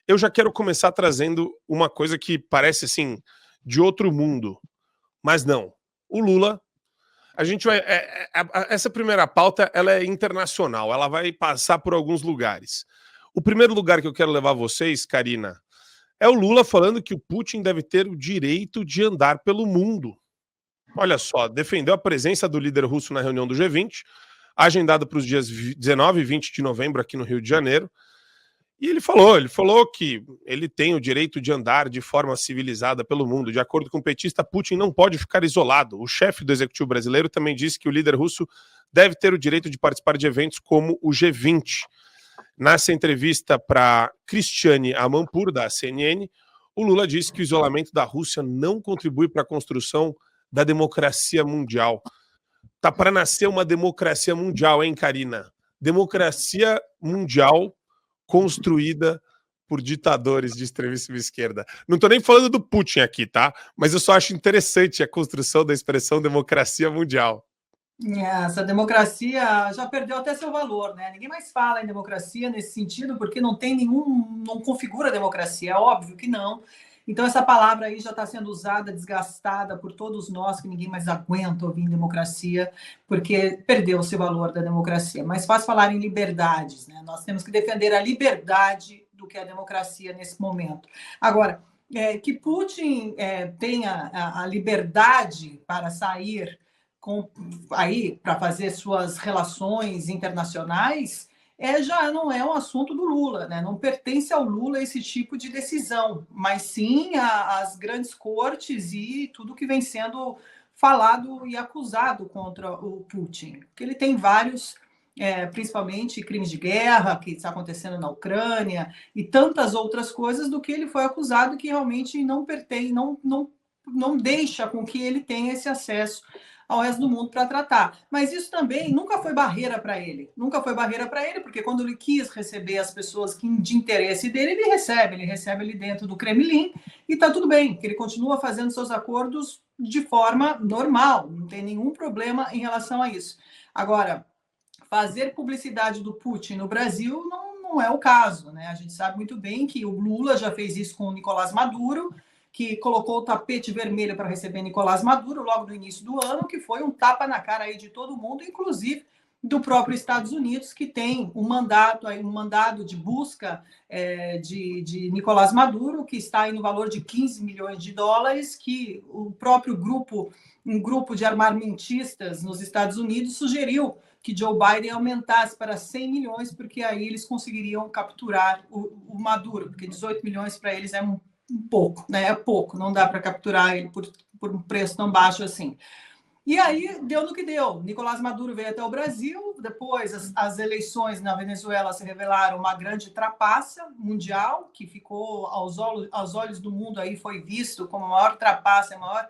Eu já quero começar trazendo uma coisa que parece, assim, de outro mundo, mas não. O Lula, a gente vai... essa primeira pauta, ela é internacional, ela vai passar por alguns lugares. O primeiro lugar que eu quero levar vocês, Karina, é o Lula falando que o Putin deve ter o direito de andar pelo mundo. Olha só, defendeu a presença do líder russo na reunião do G20, agendada para os dias 19 e 20 de novembro aqui no Rio de Janeiro. E ele falou que ele tem o direito de andar de forma civilizada pelo mundo. De acordo com o petista, Putin não pode ficar isolado. O chefe do executivo brasileiro também disse que o líder russo deve ter o direito de participar de eventos como o G20. Nessa entrevista para Cristiane Amanpour, da CNN, o Lula disse que o isolamento da Rússia não contribui para a construção da democracia mundial. Tá para nascer uma democracia mundial, hein, Karina? Democracia mundial construída por ditadores de extremíssima esquerda. Não tô nem falando do Putin aqui, tá? Mas eu só acho interessante a construção da expressão democracia mundial. Essa democracia já perdeu até seu valor, né? Ninguém mais fala em democracia nesse sentido, porque não configura a democracia, é óbvio que não. Então, essa palavra aí já está sendo usada, desgastada por todos nós, que ninguém mais aguenta ouvir em democracia, porque perdeu o seu valor da democracia. Mas fácil falar em liberdades, né? Nós temos que defender a liberdade do que é a democracia nesse momento. Agora, que Putin tenha a liberdade para sair aí para fazer suas relações internacionais, já não é um assunto do Lula, né? Não pertence ao Lula esse tipo de decisão, mas sim às grandes cortes e tudo que vem sendo falado e acusado contra o Putin, que ele tem vários, principalmente crimes de guerra que está acontecendo na Ucrânia e tantas outras coisas do que ele foi acusado, que realmente não pertence, não deixa com que ele tenha esse acesso ao resto do mundo para tratar. Mas isso também nunca foi barreira para ele. Nunca foi barreira para ele, porque quando ele quis receber as pessoas de interesse dele, ele recebe ali dentro do Kremlin e está tudo bem, que ele continua fazendo seus acordos de forma normal, não tem nenhum problema em relação a isso. Agora, fazer publicidade do Putin no Brasil não é o caso, né? A gente sabe muito bem que o Lula já fez isso com o Nicolás Maduro, que colocou o tapete vermelho para receber Nicolás Maduro logo no início do ano, que foi um tapa na cara aí de todo mundo, inclusive do próprio Estados Unidos, que tem um mandado de busca de Nicolás Maduro, que está aí no valor de 15 milhões de dólares, que o próprio um grupo de armamentistas nos Estados Unidos sugeriu que Joe Biden aumentasse para 100 milhões, porque aí eles conseguiriam capturar o Maduro, porque 18 milhões para eles é um pouco, né? É pouco, não dá para capturar ele por um preço tão baixo assim. E aí deu no que deu. Nicolás Maduro veio até o Brasil, depois as eleições na Venezuela se revelaram uma grande trapaça mundial, que ficou aos olhos do mundo, aí foi visto como a maior trapaça, a maior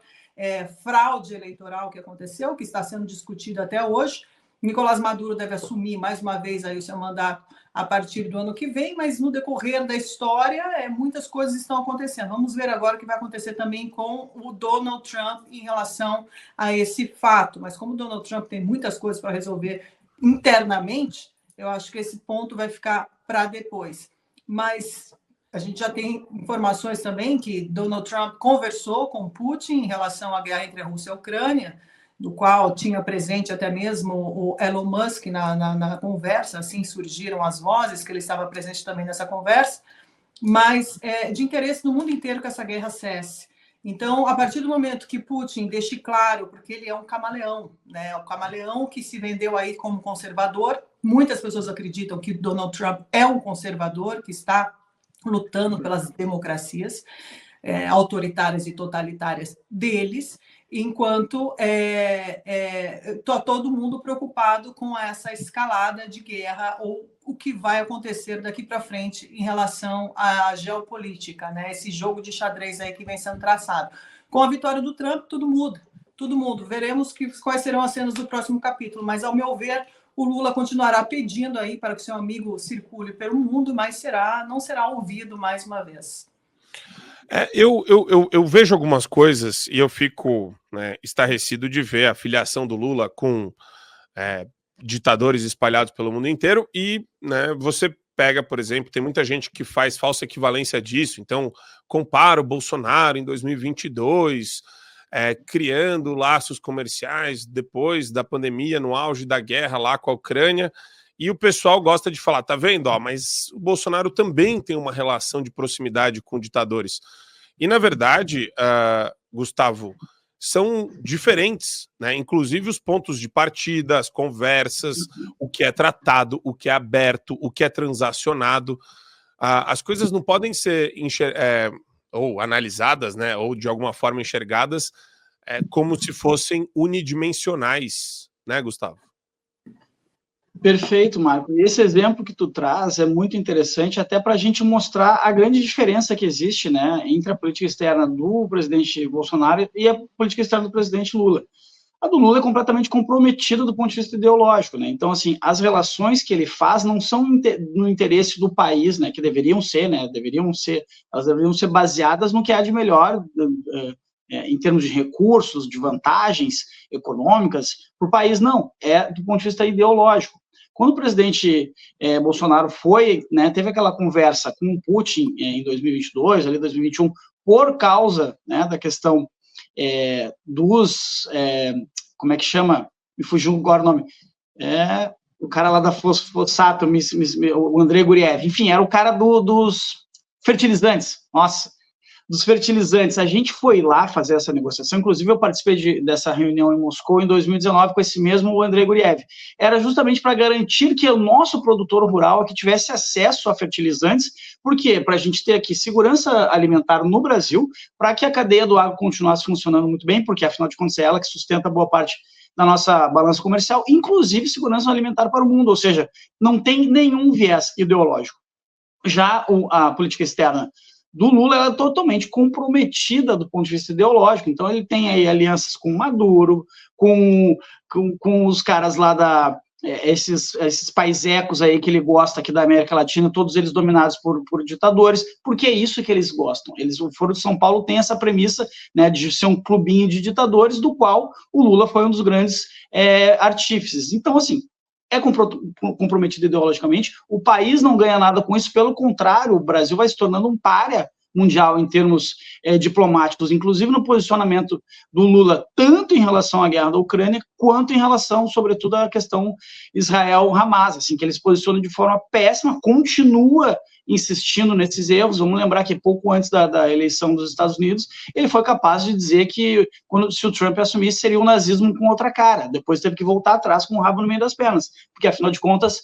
fraude eleitoral que aconteceu, que está sendo discutido até hoje. Nicolás Maduro deve assumir mais uma vez aí o seu mandato a partir do ano que vem, mas no decorrer da história muitas coisas estão acontecendo. Vamos ver agora o que vai acontecer também com o Donald Trump em relação a esse fato. Mas como o Donald Trump tem muitas coisas para resolver internamente, eu acho que esse ponto vai ficar para depois. Mas a gente já tem informações também que Donald Trump conversou com Putin em relação à guerra entre a Rússia e a Ucrânia, do qual tinha presente até mesmo o Elon Musk na conversa, assim surgiram as vozes que ele estava presente também nessa conversa, mas de interesse no mundo inteiro que essa guerra cesse. Então, a partir do momento que Putin deixe claro, porque ele é um camaleão, né? O camaleão que se vendeu aí como conservador, muitas pessoas acreditam que Donald Trump é um conservador que está lutando pelas democracias autoritárias e totalitárias deles, enquanto está todo mundo preocupado com essa escalada de guerra ou o que vai acontecer daqui para frente em relação à geopolítica, né? Esse jogo de xadrez aí que vem sendo traçado. Com a vitória do Trump, tudo muda, tudo muda. Veremos quais serão as cenas do próximo capítulo, mas, ao meu ver, o Lula continuará pedindo aí para que seu amigo circule pelo mundo, mas não será ouvido mais uma vez. Eu vejo algumas coisas e eu fico, né, estarrecido de ver a filiação do Lula com ditadores espalhados pelo mundo inteiro e, né, você pega, por exemplo, tem muita gente que faz falsa equivalência disso, então compara o Bolsonaro em 2022, criando laços comerciais depois da pandemia, no auge da guerra lá com a Ucrânia, e o pessoal gosta de falar, tá vendo, mas o Bolsonaro também tem uma relação de proximidade com ditadores. E, na verdade, Gustavo, são diferentes, né? Inclusive os pontos de partida, as conversas, o que é tratado, o que é aberto, o que é transacionado. As coisas não podem ser ou analisadas, né? Ou de alguma forma enxergadas como se fossem unidimensionais, né, Gustavo? Perfeito, Marco. E esse exemplo que tu traz é muito interessante, até para a gente mostrar a grande diferença que existe, né, entre a política externa do presidente Bolsonaro e a política externa do presidente Lula. A do Lula é completamente comprometida do ponto de vista ideológico, né? Então, assim, as relações que ele faz não são no interesse do país, né? Que deveriam ser, né? Elas deveriam ser baseadas no que há de melhor em termos de recursos, de vantagens econômicas para o país, não. É do ponto de vista ideológico. Quando o presidente Bolsonaro né, teve aquela conversa com o Putin em 2022, ali 2021, por causa, né, da questão como é que chama? Me fugiu agora o nome. O cara lá da Fossato, o Andrei Guriev. Enfim, era o cara dos fertilizantes. Nossa, dos fertilizantes. A gente foi lá fazer essa negociação, inclusive eu participei dessa reunião em Moscou em 2019 com esse mesmo Andrei Guriev. Era justamente para garantir que o nosso produtor rural aqui tivesse acesso a fertilizantes. Por quê? Para a gente ter aqui segurança alimentar no Brasil, para que a cadeia do agro continuasse funcionando muito bem, porque afinal de contas é ela que sustenta boa parte da nossa balança comercial, inclusive segurança alimentar para o mundo, ou seja, não tem nenhum viés ideológico. Já a política externa do Lula, ela é totalmente comprometida do ponto de vista ideológico, então ele tem aí alianças com Maduro, com os caras lá esses paisecos aí que ele gosta aqui da América Latina, todos eles dominados por ditadores, porque é isso que eles gostam. O Foro de São Paulo tem essa premissa, né, de ser um clubinho de ditadores, do qual o Lula foi um dos grandes artífices. Então, assim, é comprometido ideologicamente, o país não ganha nada com isso, pelo contrário, o Brasil vai se tornando um pária mundial em termos diplomáticos, inclusive no posicionamento do Lula, tanto em relação à guerra da Ucrânia, quanto em relação, sobretudo, à questão Israel-Hamas, assim, que ele se posiciona de forma péssima, continua insistindo nesses erros. Vamos lembrar que pouco antes da eleição dos Estados Unidos, ele foi capaz de dizer que se o Trump assumisse, seria o nazismo com outra cara. Depois teve que voltar atrás com o rabo no meio das pernas, porque, afinal de contas,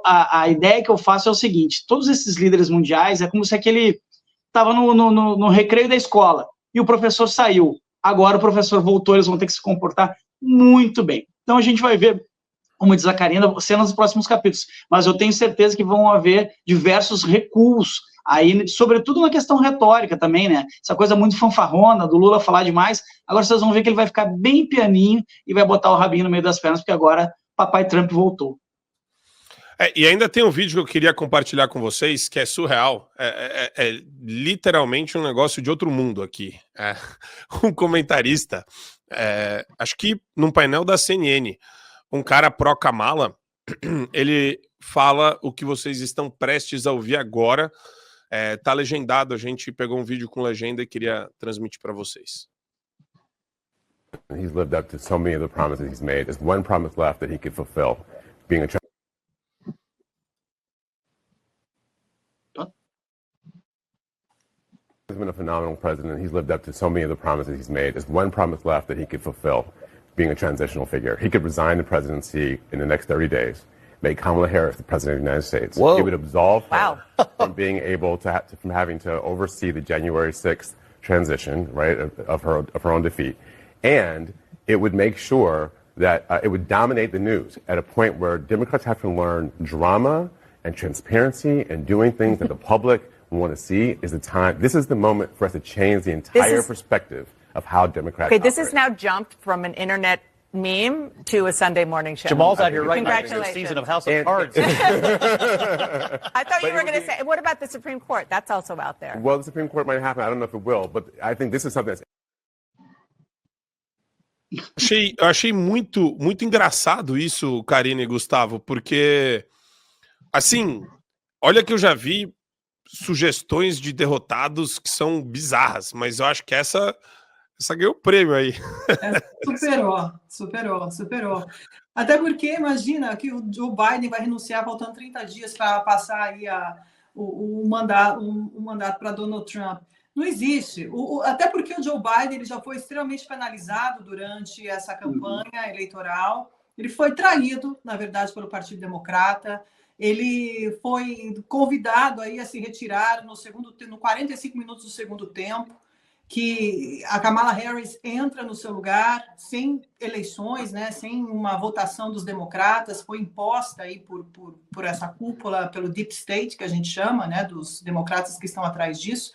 a ideia que eu faço é o seguinte: todos esses líderes mundiais é como se aquele estava no recreio da escola e o professor saiu. Agora o professor voltou, eles vão ter que se comportar muito bem. Então a gente vai ver, como diz a Karina, cenas dos próximos capítulos, mas eu tenho certeza que vão haver diversos recuos aí, sobretudo na questão retórica também, né? Essa coisa muito fanfarrona do Lula falar demais. Agora vocês vão ver que ele vai ficar bem pianinho e vai botar o rabinho no meio das pernas, porque agora papai Trump voltou. E ainda tem um vídeo que eu queria compartilhar com vocês, que é surreal. É literalmente um negócio de outro mundo aqui. Um comentarista, acho que num painel da CNN, um cara pró-Kamala, ele fala o que vocês estão prestes a ouvir agora. Tá legendado, a gente pegou um vídeo com legenda e queria transmitir para vocês. He's lived up to so many of the promises he's made. There's one promise left that he could fulfill, being a He's been a phenomenal president. He's lived up to so many of the promises he's made. There's one promise left that he could fulfill, being a transitional figure. He could resign the presidency in the next 30 days, make Kamala Harris the president of the United States. Whoa. It would absolve her from being able to from having to oversee the January 6th transition, right, of her own defeat. And it would make sure that it would dominate the news at a point where Democrats have to learn drama and transparency and doing things that the public want to see. Is the time. This is the moment for us to change the entire perspective of how Democrats this operate. has now jumped from an internet meme to a Sunday morning show. Jamal's out here right now. Congratulations. Season of House of Cards. I thought you were going to say, what about the Supreme Court? That's also out there. Well, the Supreme Court might happen. I don't know if it will, but I think this is something that's Eu achei muito, muito engraçado isso, Karine e Gustavo, porque Assim, olha que eu já vi sugestões de derrotados que são bizarras, mas eu acho que essa ganhou o prêmio aí. Superou. Até porque, imagina que o Joe Biden vai renunciar faltando 30 dias para passar aí o mandato para Donald Trump. Não existe. Até porque o Joe Biden ele já foi extremamente penalizado durante essa campanha eleitoral. Ele foi traído, na verdade, pelo Partido Democrata. Ele foi convidado aí a se retirar no 45 minutos do segundo tempo, que a Kamala Harris entra no seu lugar sem eleições, né, sem uma votação dos democratas, foi imposta aí por essa cúpula, pelo Deep State, que a gente chama, né, dos democratas que estão atrás disso.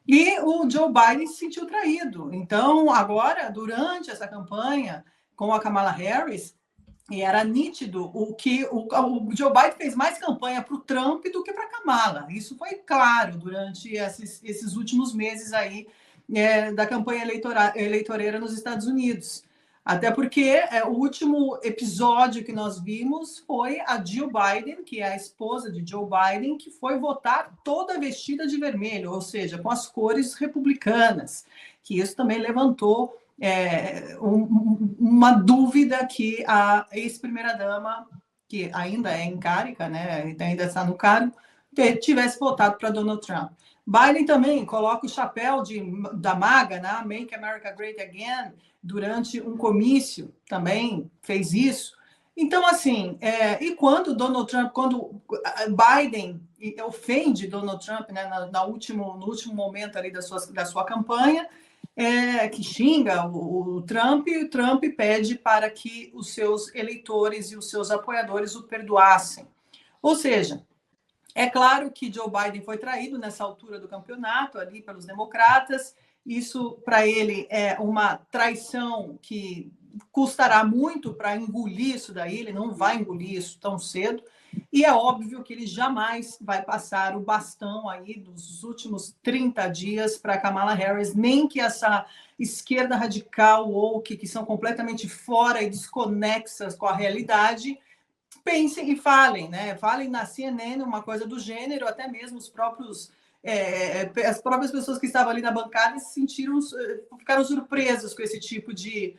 E o Joe Biden se sentiu traído. Então, agora, durante essa campanha com a Kamala Harris, e era nítido o Joe Biden fez mais campanha para o Trump do que para a Kamala. Isso foi claro durante esses últimos meses aí da campanha eleitoreira nos Estados Unidos. Até porque o último episódio que nós vimos foi a Jill Biden, que é a esposa de Joe Biden, que foi votar toda vestida de vermelho, ou seja, com as cores republicanas, que isso também levantou uma dúvida que a ex-primeira-dama, que ainda é em Cárica, né, ainda está no cargo, tivesse votado para Donald Trump. Biden também coloca o chapéu da MAGA, né, Make America Great Again, durante um comício, também fez isso. Então, assim, e quando Biden ofende Donald Trump, né, no último momento ali da sua campanha, que xinga o Trump pede para que os seus eleitores e os seus apoiadores o perdoassem. Ou seja, é claro que Joe Biden foi traído nessa altura do campeonato ali pelos democratas. Isso, para ele, é uma traição que custará muito para engolir isso daí. Ele não vai engolir isso tão cedo. E é óbvio que ele jamais vai passar o bastão aí dos últimos 30 dias para Kamala Harris, nem que essa esquerda radical woke, que são completamente fora e desconexas com a realidade, pensem e falem, né? Falem na CNN uma coisa do gênero, até mesmo as próprias pessoas que estavam ali na bancada ficaram surpresas com esse tipo de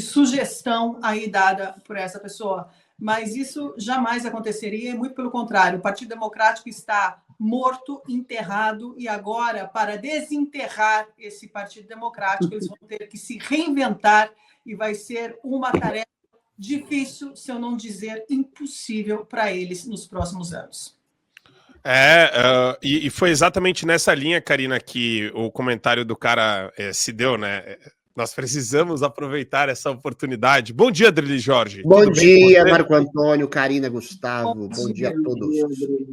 sugestão aí dada por essa pessoa. Mas isso jamais aconteceria, e muito pelo contrário, o Partido Democrático está morto, enterrado, e agora, para desenterrar esse Partido Democrático, eles vão ter que se reinventar, e vai ser uma tarefa difícil, se eu não dizer impossível, para eles nos próximos anos. E foi exatamente nessa linha, Karina, que o comentário do cara se deu, né? Nós precisamos aproveitar essa oportunidade. Bom dia, Adriele Jorge. Bom dia, Marco Antônio, Karina, Gustavo. Bom dia a todos.